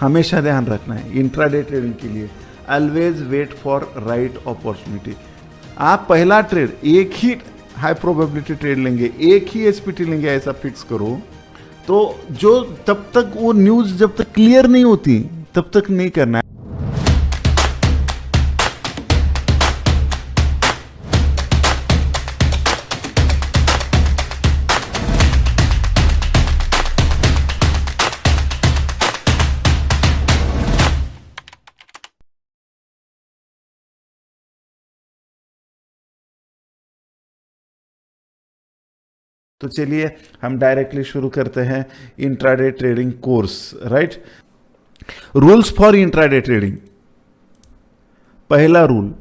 हमेशा ध्यान रखना है इंट्राडे ट्रेडिंग के लिए, always wait for right opportunity. आप पहला ट्रेड एक ही हाई प्रोबेबिलिटी ट्रेड लेंगे, एक ही एचपीटी लेंगे, ऐसा फिक्स करो तो जो तब तक वो न्यूज जब तक क्लियर नहीं होती तब तक नहीं करना है। तो चलिए हम डायरेक्टली शुरू करते हैं intraday trading course. Right, rules for intraday trading. पहला रूल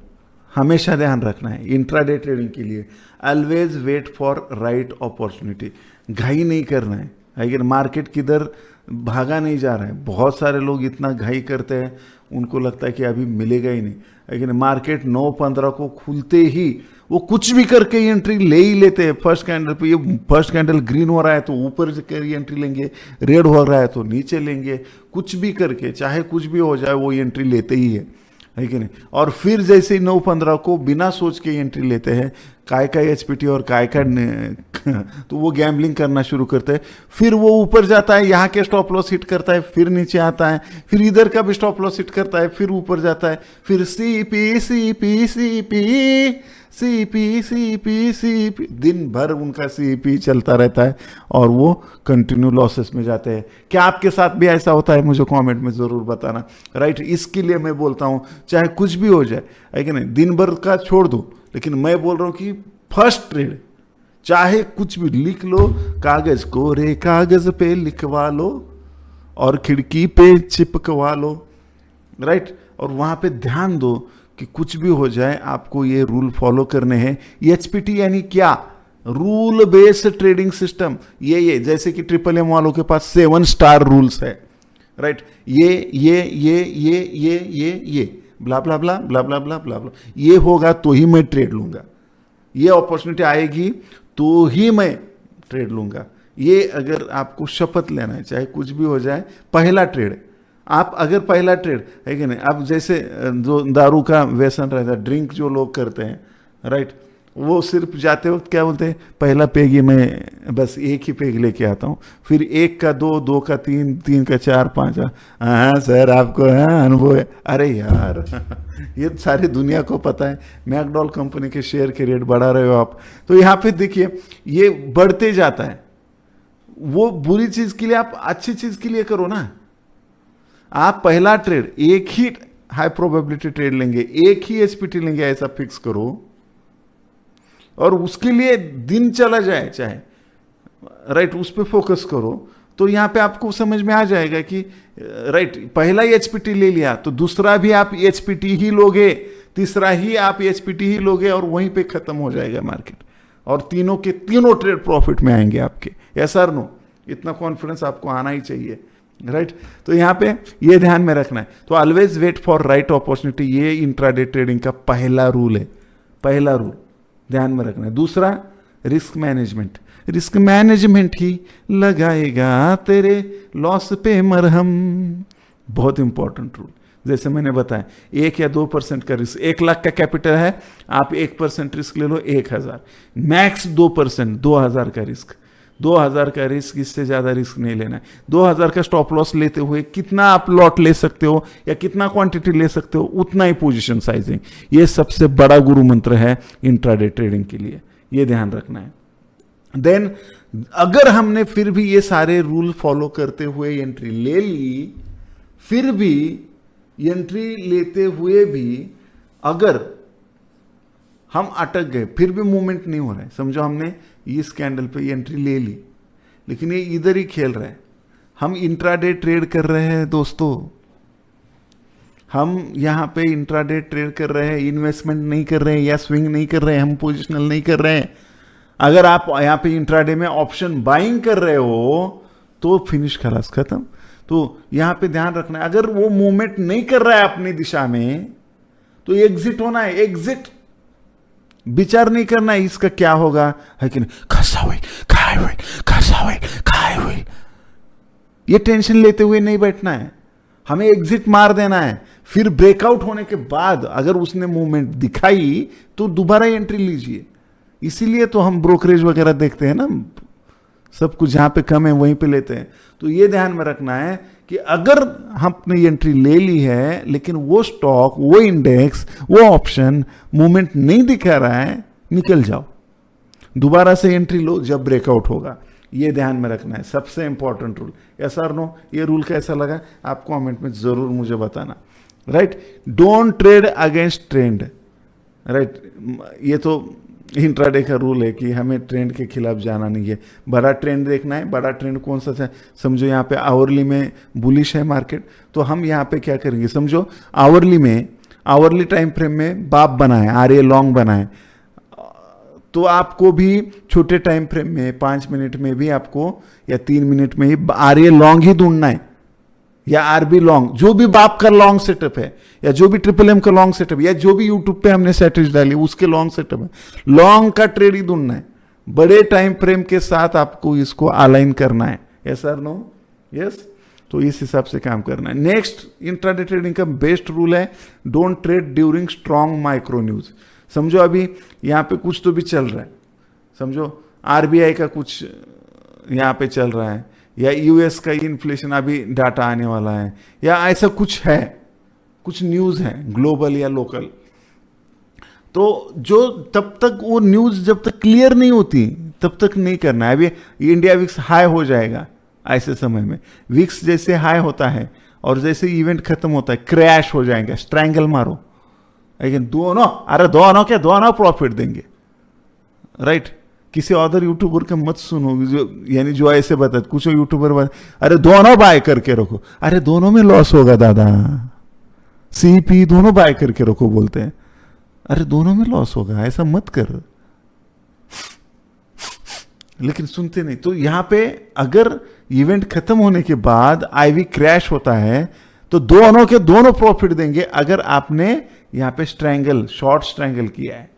हमेशा ध्यान रखना है इंट्राडे ट्रेडिंग के लिए, always wait for right opportunity. घाई नहीं करना है, अगर मार्केट किधर भागा नहीं जा रहा है। बहुत सारे लोग इतना घाई करते हैं, उनको लगता है कि अभी मिलेगा ही नहीं, लेकिन मार्केट 9:15 को खुलते ही वो कुछ भी करके एंट्री ले ही लेते हैं। फर्स्ट कैंडल पे ये फर्स्ट कैंडल ग्रीन हो रहा है तो ऊपर से एंट्री लेंगे, रेड हो रहा है तो नीचे लेंगे, कुछ भी करके चाहे कुछ भी हो जाए वो एंट्री लेते ही है कि नहीं। और फिर जैसे ही 9:15 को बिना सोच के एंट्री लेते हैं, काय का एचपीटी और काय का तो वो गैम्बलिंग करना शुरू करते हैं। फिर वो ऊपर जाता है, यहाँ के स्टॉप लॉस हिट करता है, फिर नीचे आता है, फिर इधर का भी स्टॉप लॉस हिट करता है, फिर ऊपर जाता है, फिर CP CP CP CP CP CP, दिन भर उनका सीपी चलता रहता है और वो कंटिन्यू लॉसेस में जाते हैं। क्या आपके साथ भी ऐसा होता है? मुझे कमेंट में ज़रूर बताना। राइट, इसके लिए मैं बोलता हूँ चाहे कुछ भी हो जाए, है कि नहीं, दिन भर का छोड़ दो, लेकिन मैं बोल रहा हूँ कि फर्स्ट ट्रेड चाहे कुछ भी लिख लो, कागज को रे कागज पे लिखवा लो और खिड़की पे चिपकवा लो। राइट, और वहाँ पे ध्यान दो कि कुछ भी हो जाए आपको ये रूल फॉलो करने हैं। एचपीटी यानी क्या? Rule based trading system. ये जैसे कि ट्रिपल एम वालों के पास 7 स्टार रूल्स है। राइट, ये ब्ला ब्ला ब्ला ब्ला ब्ला ब्ला ब्ला ब्ला, ये होगा तो ही मैं ट्रेड लूंगा, ये अपॉर्चुनिटी आएगी तो ही मैं ट्रेड लूंगा। ये अगर आपको शपथ लेना है, चाहे कुछ भी हो जाए, पहला ट्रेड आप अगर पहला ट्रेड है कि नहीं, अब जैसे जो दारू का व्यसन रहता है, ड्रिंक जो लोग करते हैं, राइट, वो सिर्फ जाते वक्त क्या बोलते हैं, पहला पेग ही मैं बस एक ही पेग लेके आता हूँ, फिर 1 का 2, 2 का 3, 3 का 4, 5। हाँ सर आपको अनुभव है। अरे यार ये सारी दुनिया को पता है। मैकडॉल कंपनी के शेयर के रेट बढ़ा रहे हो आप, तो यहाँ पे देखिए ये बढ़ते जाता है। वो बुरी चीज के लिए, आप अच्छी चीज के लिए करो ना। आप पहला ट्रेड एक ही हाई प्रोबेबिलिटी ट्रेड लेंगे, एक ही एचपीटी लेंगे, ऐसा फिक्स करो और उसके लिए दिन चला जाए चाहे, राइट, उस पर फोकस करो। तो यहां पे आपको समझ में आ जाएगा कि राइट, पहला एचपीटी ले लिया तो दूसरा भी आप एचपीटी ही लोगे, तीसरा ही आप एचपीटी ही लोगे और वहीं पे खत्म हो जाएगा मार्केट और तीनों के तीनों ट्रेड प्रॉफिट में आएंगे आपके। यस और नो? इतना कॉन्फिडेंस आपको आना ही चाहिए। राइट, तो यहाँ पे ये ध्यान में रखना है। तो always wait for right opportunity, ये इंट्राडे ट्रेडिंग का पहला रूल है। पहला रूल ध्यान में रखना है। दूसरा, रिस्क मैनेजमेंट। रिस्क मैनेजमेंट ही लगाएगा तेरे लॉस पे मरहम। बहुत इंपॉर्टेंट रूल। जैसे मैंने बताया 1 या 2% का रिस्क, 1 लाख का कैपिटल है, आप 1% रिस्क ले लो, 1000, मैक्स 2%, 2000 का रिस्क। 2000 का रिस्क, इससे ज्यादा रिस्क नहीं लेना है। 2000 का स्टॉप लॉस लेते हुए कितना आप लॉट ले सकते हो या कितना क्वांटिटी ले सकते हो, उतना ही पोजीशन साइजिंग। ये सबसे बड़ा गुरु मंत्र है इंट्राडे ट्रेडिंग के लिए, ये ध्यान रखना है। देन अगर हमने फिर भी ये सारे रूल फॉलो करते हुए एंट्री ले ली, फिर भी एंट्री लेते हुए भी अगर हम अटक गए, फिर भी मूवमेंट नहीं हो रहा है, समझो हमने इस कैंडल पे एंट्री ले ली लेकिन ये इधर ही खेल रहा है, हम इंट्राडे ट्रेड कर रहे हैं दोस्तों, हम यहाँ पे इंट्राडे ट्रेड कर रहे हैं, इन्वेस्टमेंट नहीं कर रहे हैं या स्विंग नहीं कर रहे हैं, हम पोजिशनल नहीं कर रहे हैं। अगर आप यहाँ पे इंट्राडे में ऑप्शन बाइंग कर रहे हो तो फिनिश, खलास, खत्म। तो यहाँ पे ध्यान रखना है, अगर वो मूवमेंट नहीं कर रहा है अपनी दिशा में तो एग्जिट होना है। एग्जिट, विचार नहीं करना है इसका क्या होगा, है कि नहीं, कैसा हुई, काय हुई, कैसा हुई, काय हुई, ये टेंशन लेते हुए नहीं बैठना है। हमें एग्जिट मार देना है, फिर ब्रेकआउट होने के बाद अगर उसने मूवमेंट दिखाई तो दोबारा एंट्री लीजिए। इसीलिए तो हम ब्रोकरेज वगैरह देखते हैं ना, सब कुछ जहां पे कम है वहीं पे लेते हैं। तो ये ध्यान में रखना है कि अगर हमने एंट्री ले ली है लेकिन वो स्टॉक, वो इंडेक्स, वो ऑप्शन मूवमेंट नहीं दिखा रहा है, निकल जाओ, दोबारा से एंट्री लो जब ब्रेकआउट होगा। ये ध्यान में रखना है, सबसे इंपॉर्टेंट रूल। यस और नो, ये रूल कैसा लगा आप कमेंट में जरूर मुझे बताना। Right, don't trade against trend. Right, ये तो इंट्राडे का रूल है कि हमें ट्रेंड के खिलाफ जाना नहीं है, बड़ा ट्रेंड देखना है। बड़ा ट्रेंड कौन सा है, समझो यहाँ पे आवरली में बुलिश है मार्केट, तो हम यहाँ पे क्या करेंगे, समझो आवरली में, आवरली टाइम फ्रेम में बाप बना है, आरए लॉन्ग बना है, तो आपको भी छोटे टाइम फ्रेम में 5 मिनट में भी आपको या 3 मिनट में ही आरए लॉन्ग ही ढूंढना है, या आरबी लॉन्ग, जो भी बाप का लॉन्ग सेटअप है, या जो भी ट्रिपल एम का लॉन्ग सेटअप, या जो भी यूट्यूब पे हमने स्ट्रैटेजी डाली उसके लॉन्ग सेटअप है, लॉन्ग का ट्रेड ही ढूंढना है। बड़े टाइम फ्रेम के साथ आपको इसको अलाइन करना है। यस और नो? यस, तो इस हिसाब से काम करना है। नेक्स्ट इंट्राडे ट्रेडिंग का बेस्ट रूल है, don't trade during strong micro news. समझो अभी यहाँ पे कुछ तो भी चल रहा है, समझो आरबीआई का कुछ यहाँ पे चल रहा है, या यूएस का इन्फ्लेशन अभी डाटा आने वाला है, या ऐसा कुछ है, कुछ न्यूज़ है ग्लोबल या लोकल, तो जो तब तक वो न्यूज़ जब तक क्लियर नहीं होती तब तक नहीं करना है। अभी इंडिया विक्स हाई हो जाएगा, ऐसे समय में विक्स जैसे हाई होता है और जैसे इवेंट खत्म होता है क्रैश हो जाएगा, स्ट्रैंगल मारो, लेकिन दोनों, अरे दोनों के दोनों प्रॉफिट देंगे। राइट, किसी अदर यूट्यूबर का मत सुनो, जो यानी जो ऐसे बताते, कुछ यूट्यूबर अरे दोनों बाय करके रखो, अरे दोनों में लॉस होगा दादा, सीपी दोनों बाय करके रखो बोलते हैं, अरे दोनों में लॉस होगा, ऐसा मत कर, लेकिन सुनते नहीं। तो यहां पे अगर इवेंट खत्म होने के बाद आईवी क्रैश होता है तो दोनों के दोनों प्रॉफिट देंगे, अगर आपने यहां पे स्ट्रैंगल, शॉर्ट स्ट्रैंगल किया है।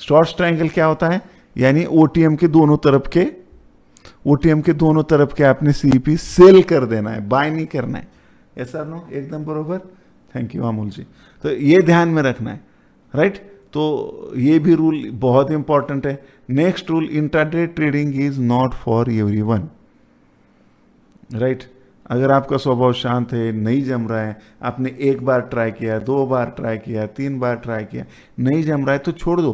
शॉर्ट स्ट्रैंगल क्या होता है, यानी ओटीएम के दोनों तरफ के, ओटीएम के दोनों तरफ के आपने सीपी सेल कर देना है, बाय नहीं करना है। ऐसा नो, एकदम बरोबर, थैंक यू अमोल जी। तो ये ध्यान में रखना है। राइट, तो ये भी रूल बहुत इंपॉर्टेंट है। Next rule, intraday trading is not for everyone. Right, अगर आपका स्वभाव शांत है, नहीं जम रहा है, आपने 1 बार ट्राई किया, 2 बार ट्राई किया, 3 बार ट्राई किया, नहीं जम रहा है तो छोड़ दो।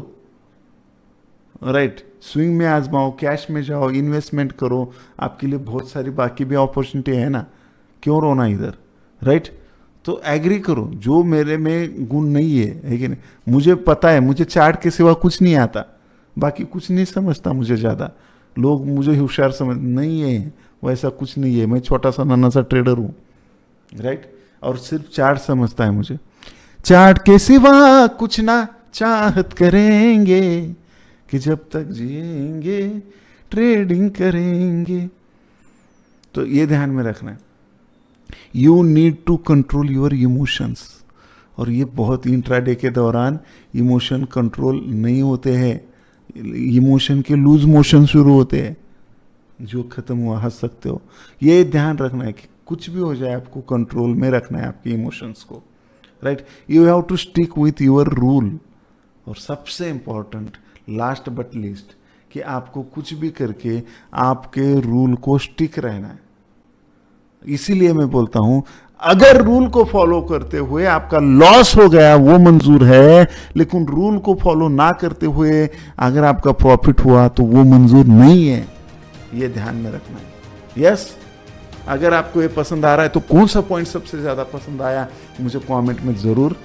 राइट, स्विंग में आजमाओ, कैश में जाओ, इन्वेस्टमेंट करो, आपके लिए बहुत सारी बाकी भी अपॉर्चुनिटी है ना, क्यों रोना इधर। राइट, तो एग्री करो, जो मेरे में गुण नहीं है कि नहीं, मुझे पता है, मुझे चार्ट के सिवा कुछ नहीं आता, बाकी कुछ नहीं समझता, मुझे ज़्यादा लोग मुझे होशियार समझ, नहीं है, वैसा कुछ नहीं है, मैं छोटा सा नन्हा सा ट्रेडर हूँ। राइट, और सिर्फ चार्ट समझता है मुझे, चार्ट के सिवा कुछ ना चाहत करेंगे कि जब तक जिएंगे ट्रेडिंग करेंगे। तो ये ध्यान में रखना है, you need to control your emotions, और ये बहुत इंट्राडे के दौरान इमोशन कंट्रोल नहीं होते हैं, इमोशन के लूज मोशन शुरू होते हैं, जो खत्म हुआ हंस सकते हो। ये ध्यान रखना है कि कुछ भी हो जाए आपको कंट्रोल में रखना है आपके इमोशंस को। Right, you have to stick with your rule. और सबसे इंपॉर्टेंट, लास्ट बट लीस्ट, कि आपको कुछ भी करके आपके रूल को स्टिक रहना है। इसीलिए मैं बोलता हूं, अगर रूल को फॉलो करते हुए आपका लॉस हो गया वो मंजूर है, लेकिन रूल को फॉलो ना करते हुए अगर आपका प्रॉफिट हुआ तो वो मंजूर नहीं है। ये ध्यान में रखना है। यस, अगर आपको ये पसंद आ रहा है तो कौन सा पॉइंट सबसे ज्यादा पसंद आया मुझे कमेंट में जरूर